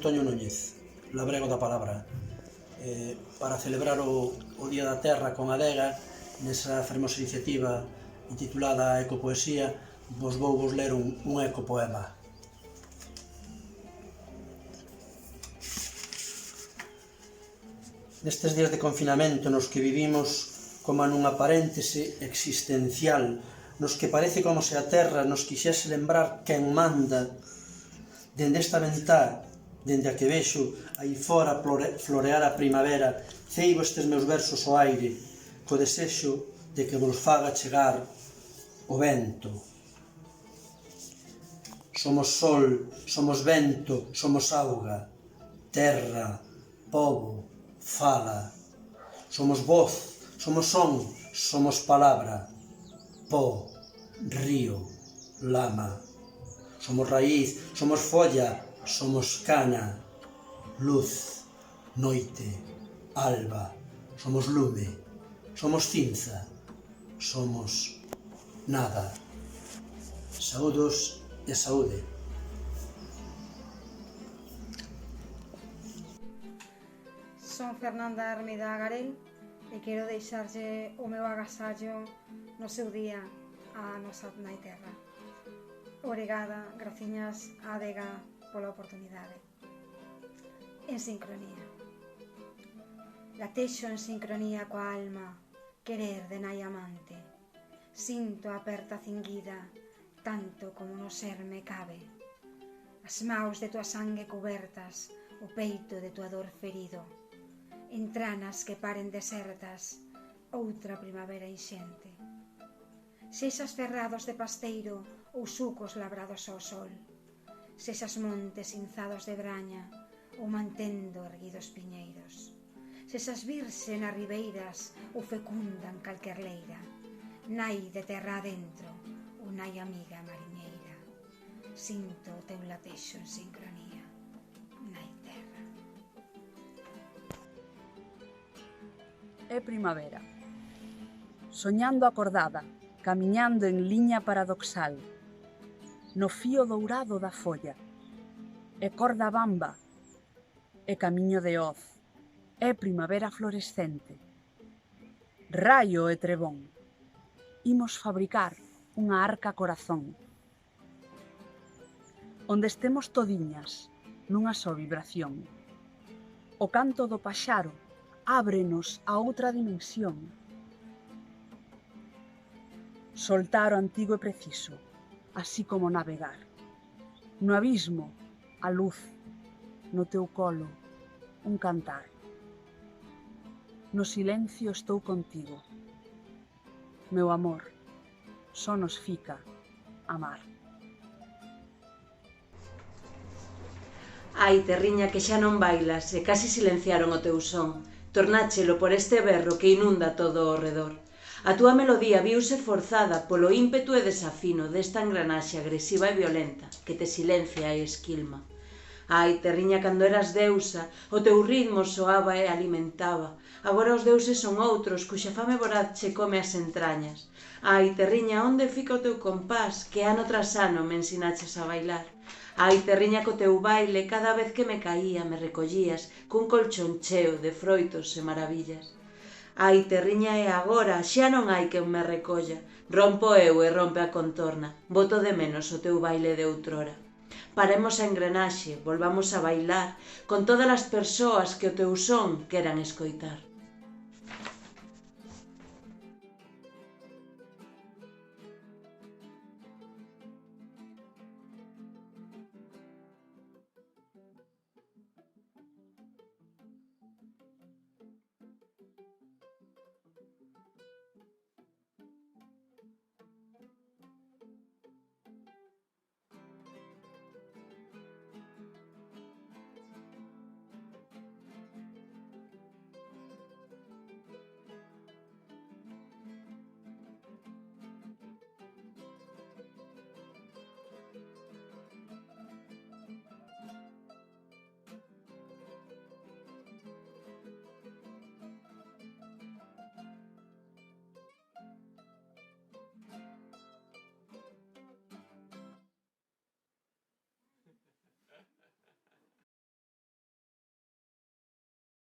Antonio Núñez, labrego da palabra. Para celebrar o Día da Terra con Adega, nesa fermosa iniciativa intitulada Ecopoesía, vos ler un ecopoema. Nestes días de confinamento nos que vivimos como nunha paréntese existencial, nos que parece como se a Terra nos quixese lembrar quen manda. Dende esta ventá, dende a que vexo aí fora florear a primavera, ceibo estes meus versos ao aire, co desexo de que vos faga chegar o vento. Somos sol, somos vento, somos auga, terra, pobo, fala. Somos voz, somos son, somos palabra, pó, río, lama. Somos raíz, somos folla, somos cana, luz, noite, alba. Somos lume, somos cinza, somos nada. Saúdos e saúde. Son Fernanda Hermida Garel e quero deixarlle o meu agasallo no seu día á nosa nai terra. Obrigada, graciñas á Adega pola oportunidade. En sincronía. Latexo en sincronía coa alma, querer de nai amante. Sinto a aperta cinguida, tanto como no ser me cabe. As maus de tua sangue cubertas, o peito de tua dor ferido. Entranas que paren desertas, outra primavera inxente. Sexas ferrados de pasteiro ou sucos labrados ao sol. Sexas montes inzados de braña ou mantendo erguidos piñeiros. Sexas virxe nas ribeiras ou fecunda en calquer leira. Nai de terra adentro ou nai amiga mariñeira. Sinto o teu latexo en sincronía, nai terra. É primavera. Soñando acordada, camiñando en liña paradoxal, no fío dourado da folla, é corda bamba, é camiño de hoz, é primavera florescente. Raio e trebón, imos fabricar unha arca corazón, onde estemos todiñas nunha só vibración. O canto do paxaro ábrenos a outra dimensión. Soltar o antigo é preciso, así como navegar. No abismo, a luz, no teu colo, un cantar. No silencio estou contigo. Meu amor, só nos fica amar. Ai, terriña, que xa non bailas e casi silenciaron o teu son. Tornáchelo por este berro que inunda todo ao redor. A túa melodía viuse forzada polo ímpetu e desafino desta engranaxe agresiva e violenta que te silencia e esquilma. Ai, terriña, cando eras deusa, o teu ritmo soaba e alimentaba. Agora os deuses son outros, cuxa fame voraz che come as entrañas. Ai, terriña, onde fica o teu compás, que ano tras ano me ensinaches a bailar? Ai, terriña, co teu baile, cada vez que me caía, me recollías cun colchón cheo de froitos e maravillas. Ai, terriña, e agora xa non hai quen me recolla. Rompo eu e rompe a contorna, boto de menos o teu baile de outrora. Paremos a engrenaxe, volvamos a bailar con todas as persoas que o teu son queran escoitar.